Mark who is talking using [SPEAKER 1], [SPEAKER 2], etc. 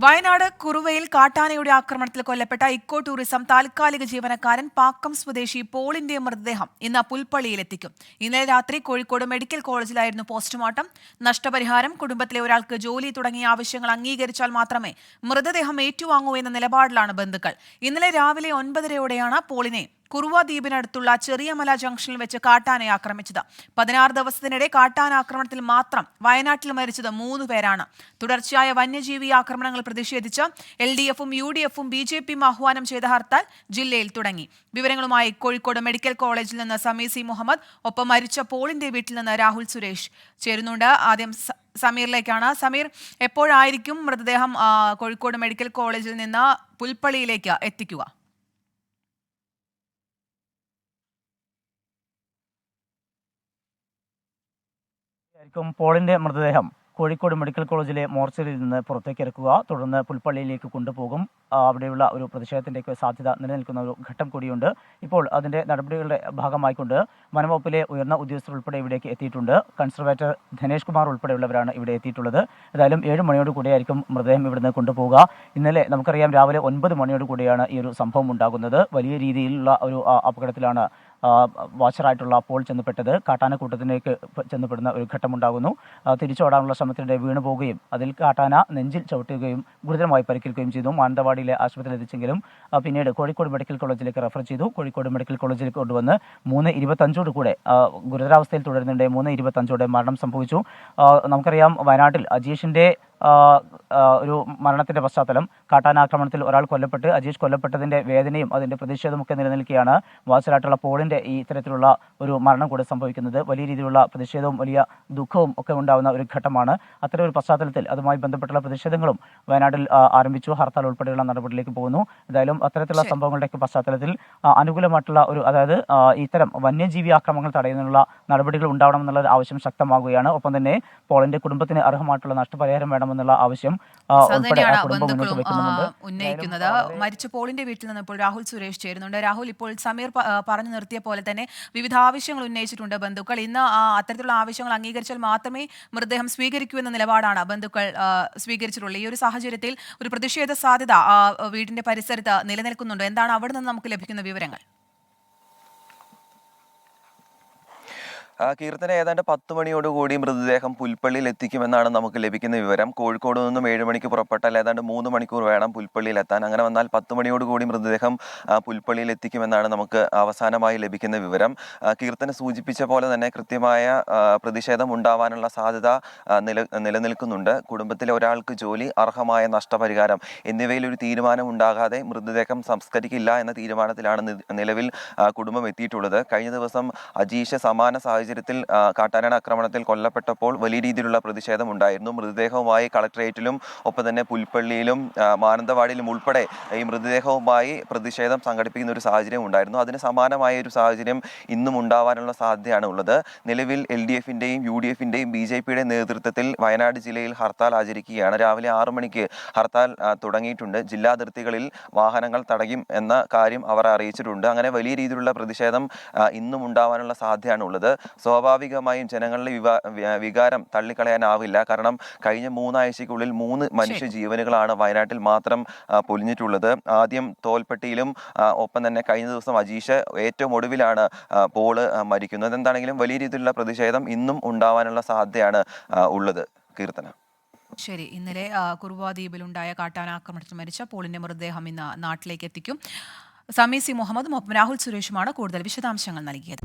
[SPEAKER 1] വയനാട് കുറുവയിൽ കാട്ടാനയുടെ ആക്രമണത്തിൽ കൊല്ലപ്പെട്ട ഇക്കോ ടൂറിസം താൽക്കാലിക ജീവനക്കാരൻ പാക്കം സ്വദേശി പോളിന്റെ മൃതദേഹം ഇന്ന് പുൽപ്പള്ളിയിലെത്തിക്കും. ഇന്നലെ രാത്രി കോഴിക്കോട് മെഡിക്കൽ കോളേജിലായിരുന്നു പോസ്റ്റ്മോർട്ടം. നഷ്ടപരിഹാരം, കുടുംബത്തിലെ ഒരാൾക്ക് ജോലി തുടങ്ങിയ ആവശ്യങ്ങൾ അംഗീകരിച്ചാൽ മാത്രമേ മൃതദേഹം ഏറ്റുവാങ്ങൂ എന്ന നിലപാടിലാണ് ബന്ധുക്കൾ. ഇന്നലെ രാവിലെ 9:30യോടെയാണ് പോളിനെ കുറുവ ദ്വീപിനടുത്തുള്ള ചെറിയമല ജംഗ്ഷനിൽ വെച്ച് കാട്ടാന ആക്രമിച്ചത്. 16 ദിവസത്തിനിടെ കാട്ടാന ആക്രമണത്തിൽ മാത്രം വയനാട്ടിൽ മരിച്ചത് 3 പേരാണ്. തുടർച്ചയായ വന്യജീവി ആക്രമണങ്ങൾ പ്രതിഷേധിച്ച് LDFും UDFും BJPയും ആഹ്വാനം ചെയ്ത ഹർത്താൽ ജില്ലയിൽ തുടങ്ങി. വിവരങ്ങളുമായി കോഴിക്കോട് മെഡിക്കൽ കോളേജിൽ നിന്ന് സമീസി മുഹമ്മദ്, ഒപ്പം മരിച്ച പോളിന്റെ വീട്ടിൽ നിന്ന് രാഹുൽ സുരേഷ് ചേരുന്നുണ്ട്. ആദ്യം സമീറിലേക്കാണ്. സമീർ, എപ്പോഴായിരിക്കും മൃതദേഹം കോഴിക്കോട് മെഡിക്കൽ കോളേജിൽ നിന്ന് പുൽപ്പള്ളിയിലേക്ക് എത്തിക്കുക?
[SPEAKER 2] പോളിന്റെ മൃതദേഹം കോഴിക്കോട് മെഡിക്കൽ കോളേജിലെ മോർച്ചറിയിൽ നിന്ന് പുറത്തേക്ക് ഇറക്കുക, തുടർന്ന് പുൽപ്പള്ളിയിലേക്ക് കൊണ്ടുപോകും. അവിടെയുള്ള ഒരു പ്രതിഷേധത്തിൻ്റെയൊക്കെ സാധ്യത നിലനിൽക്കുന്ന ഒരു ഘട്ടം കൂടിയുണ്ട്. ഇപ്പോൾ അതിൻ്റെ നടപടികളുടെ ഭാഗമായിക്കൊണ്ട് വനംവകുപ്പിലെ ഉയർന്ന ഉദ്യോഗസ്ഥർ ഉൾപ്പെടെ ഇവിടേക്ക് എത്തിയിട്ടുണ്ട്. കൺസർവേറ്റർ ധനേഷ് കുമാർ ഉൾപ്പെടെയുള്ളവരാണ് ഇവിടെ എത്തിയിട്ടുള്ളത്. ഏതായാലും 7 മണിയോട് കൂടിയായിരിക്കും മൃതദേഹം ഇവിടുന്ന് കൊണ്ടുപോവുക. ഇന്നലെ നമുക്കറിയാം രാവിലെ 9 മണിയോട് കൂടിയാണ് ഈ ഒരു സംഭവം ഉണ്ടാകുന്നത്. വലിയ രീതിയിലുള്ള ഒരു അപകടത്തിലാണ് വാച്ചറായിട്ടുള്ള പോൾ ചെന്നപ്പെട്ടത്. കാട്ടാനക്കൂട്ടത്തിലേക്ക് ചെന്നപ്പെടുന്ന ഒരു ഘട്ടമുണ്ടാകുന്നു. തിരിച്ചോടാനുള്ള ശ്രമത്തിനിടെ വീണു പോവുകയും അതിൽ കാട്ടാന നെഞ്ചിൽ ചവിട്ടുകയും ഗുരുതരമായി പരിക്കേൽക്കുകയും ചെയ്തു. മാനന്തവാടിയിലെ ആശുപത്രിയിൽ എത്തിച്ചെങ്കിലും പിന്നീട് കോഴിക്കോട് മെഡിക്കൽ കോളേജിലേക്ക് റെഫർ ചെയ്തു. കോഴിക്കോട് മെഡിക്കൽ കോളേജിലേക്ക് കൊണ്ടുവന്ന് 3:25 കൂടെ ഗുരുതരാവസ്ഥയിൽ തുടരുന്നുണ്ട്. 3:25 മരണം സംഭവിച്ചു. നമുക്കറിയാം വയനാട്ടിൽ അജീഷിന്റെ ഒരു മരണത്തിന്റെ പശ്ചാത്തലം, കാട്ടാനാക്രമണത്തിൽ ഒരാൾ കൊല്ലപ്പെട്ട് അജീഷ് കൊല്ലപ്പെട്ടതിന്റെ വേദനയും അതിന്റെ പ്രതിഷേധമൊക്കെ നിലനിൽക്കുകയാണ്. വാച്ചറായിട്ടുള്ള പോളിന്റെ ഈ ഇത്തരത്തിലുള്ള ഒരു മരണം കൂടെ സംഭവിക്കുന്നത്. വലിയ രീതിയിലുള്ള പ്രതിഷേധവും വലിയ ദുഃഖവും ഒക്കെ ഉണ്ടാകുന്ന ഒരു ഘട്ടമാണ്. അത്തരം ഒരു പശ്ചാത്തലത്തിൽ അതുമായി ബന്ധപ്പെട്ടുള്ള പ്രതിഷേധങ്ങളും വയനാട്ടിൽ ആരംഭിച്ചു. ഹർത്താൽ ഉൾപ്പെടെയുള്ള നടപടിയിലേക്ക് പോകുന്നു. ഏതായാലും അത്തരത്തിലുള്ള സംഭവങ്ങളുടെയൊക്കെ പശ്ചാത്തലത്തിൽ അനുകൂലമായിട്ടുള്ള ഒരു, അതായത് ഇത്തരം വന്യജീവി ആക്രമണങ്ങൾ തടയുന്നതിനുള്ള നടപടികൾ ഉണ്ടാവണമെന്നുള്ള ആവശ്യം ശക്തമാകുകയാണ്. ഒപ്പം തന്നെ പോളിന്റെ കുടുംബത്തിന് അർഹമായിട്ടുള്ള നഷ്ടപരിഹാരം വേണമെന്നുള്ള ആവശ്യം
[SPEAKER 1] ഉന്നയിക്കുന്നത്. മരിച്ച പോളിന്റെ വീട്ടിൽ നിന്ന് ഇപ്പോൾ രാഹുൽ സുരേഷ് ചേരുന്നുണ്ട്. രാഹുൽ, ഇപ്പോൾ സമീർ പറഞ്ഞു നിർത്തിയ പോലെ തന്നെ വിവിധ ആവശ്യങ്ങൾ ഉന്നയിച്ചിട്ടുണ്ട് ബന്ധുക്കൾ. ഇന്ന് അത്തരത്തിലുള്ള ആവശ്യങ്ങൾ അംഗീകരിച്ചാൽ മാത്രമേ മൃതദേഹം സ്വീകരിക്കൂ എന്ന നിലപാടാണ് ബന്ധുക്കൾ സ്വീകരിച്ചിട്ടുള്ളത്. ഈ ഒരു സാഹചര്യത്തിൽ ഒരു പ്രതിഷേധ സാധ്യത വീടിന്റെ പരിസരത്ത് നിലനിൽക്കുന്നുണ്ട്. എന്താണ് അവിടെ നിന്ന് നമുക്ക് ലഭിക്കുന്ന വിവരങ്ങൾ?
[SPEAKER 3] കീർത്തന ഏതാണ്ട് 10 മണിയോടുകൂടി മൃതദേഹം പുൽപ്പള്ളിയിൽ എത്തിക്കുമെന്നാണ് നമുക്ക് ലഭിക്കുന്ന വിവരം. കോഴിക്കോട് നിന്നും 7 മണിക്ക് പുറപ്പെട്ടാൽ ഏതാണ്ട് 3 മണിക്കൂർ വേണം പുൽപ്പള്ളിയിൽ എത്താൻ. അങ്ങനെ വന്നാൽ 10 മണിയോടുകൂടി മൃതദേഹം പുൽപ്പള്ളിയിൽ എത്തിക്കുമെന്നാണ് നമുക്ക് അവസാനമായി ലഭിക്കുന്ന വിവരം. കീർത്തന സൂചിപ്പിച്ച പോലെ തന്നെ കൃത്യമായ പ്രതിഷേധം ഉണ്ടാവാനുള്ള സാധ്യത നിലനിൽക്കുന്നുണ്ട്. കുടുംബത്തിലെ ഒരാൾക്ക് ജോലി, അർഹമായ നഷ്ടപരിഹാരം എന്നിവയിൽ ഒരു തീരുമാനം ഉണ്ടാകാതെ മൃതദേഹം സംസ്കരിക്കില്ല എന്ന തീരുമാനത്തിലാണ് നിലവിൽ കുടുംബം എത്തിയിട്ടുള്ളത്. കഴിഞ്ഞ ദിവസം അജീഷ് സമാന സാഹചര്യത്തിൽ കാട്ടാന ആക്രമണത്തിൽ കൊല്ലപ്പെട്ടപ്പോൾ വലിയ രീതിയിലുള്ള പ്രതിഷേധം ഉണ്ടായിരുന്നു. മൃതദേഹവുമായി കളക്ടറേറ്റിലും ഒപ്പം തന്നെ പുൽപ്പള്ളിയിലും മാനന്തവാടിയിലും ഉൾപ്പെടെ ഈ മൃതദേഹവുമായി പ്രതിഷേധം സംഘടിപ്പിക്കുന്ന ഒരു സാഹചര്യം ഉണ്ടായിരുന്നു. അതിന് സമാനമായ ഒരു സാഹചര്യം ഇന്നും ഉണ്ടാവാനുള്ള സാധ്യതയാണ് ഉള്ളത്. നിലവിൽ LDFിൻ്റെയും UDFിൻ്റെയും BJPയുടെ നേതൃത്വത്തിൽ വയനാട് ജില്ലയിൽ ഹർത്താൽ ആചരിക്കുകയാണ്. രാവിലെ 6 മണിക്ക് ഹർത്താൽ തുടങ്ങിയിട്ടുണ്ട്. ജില്ലാതിർത്തികളിൽ വാഹനങ്ങൾ തടയും എന്ന കാര്യം അവർ അറിയിച്ചിട്ടുണ്ട്. അങ്ങനെ വലിയ രീതിയിലുള്ള പ്രതിഷേധം ഇന്നും ഉണ്ടാവാനുള്ള സാധ്യതയാണ് ഉള്ളത്. സ്വാഭാവികമായും ജനങ്ങളുടെ വികാരം തള്ളിക്കളയാനാവില്ല. കാരണം കഴിഞ്ഞ 3 ആഴ്ചയ്ക്കുള്ളിൽ 3 മനുഷ്യ ജീവനുകളാണ് വയനാട്ടിൽ മാത്രം പൊലിഞ്ഞിട്ടുള്ളത്. ആദ്യം തോൽപ്പെട്ടിയിലും ഒപ്പം തന്നെ കഴിഞ്ഞ ദിവസം അജീഷ്, ഏറ്റവും ഒടുവിലാണ് പോള് മരിക്കുന്നത്. എന്താണെങ്കിലും വലിയ രീതിയിലുള്ള പ്രതിഷേധം ഇന്നും ഉണ്ടാവാനുള്ള സാധ്യതയാണ് ഉള്ളത്. കീർത്തന,
[SPEAKER 1] ശരി. ഇന്നലെ കുറുവ ദ്വീപിലുണ്ടായ കാട്ടാനാക്രമണത്തിൽ മരിച്ച പോളിന്റെ മൃതദേഹം ഇന്ന് നാട്ടിലേക്ക് എത്തിക്കും. സമീസി മുഹമ്മദും ഒപ്പം രാഹുൽ സുരേഷുമാണ് കൂടുതൽ വിശദാംശങ്ങൾ നൽകിയത്.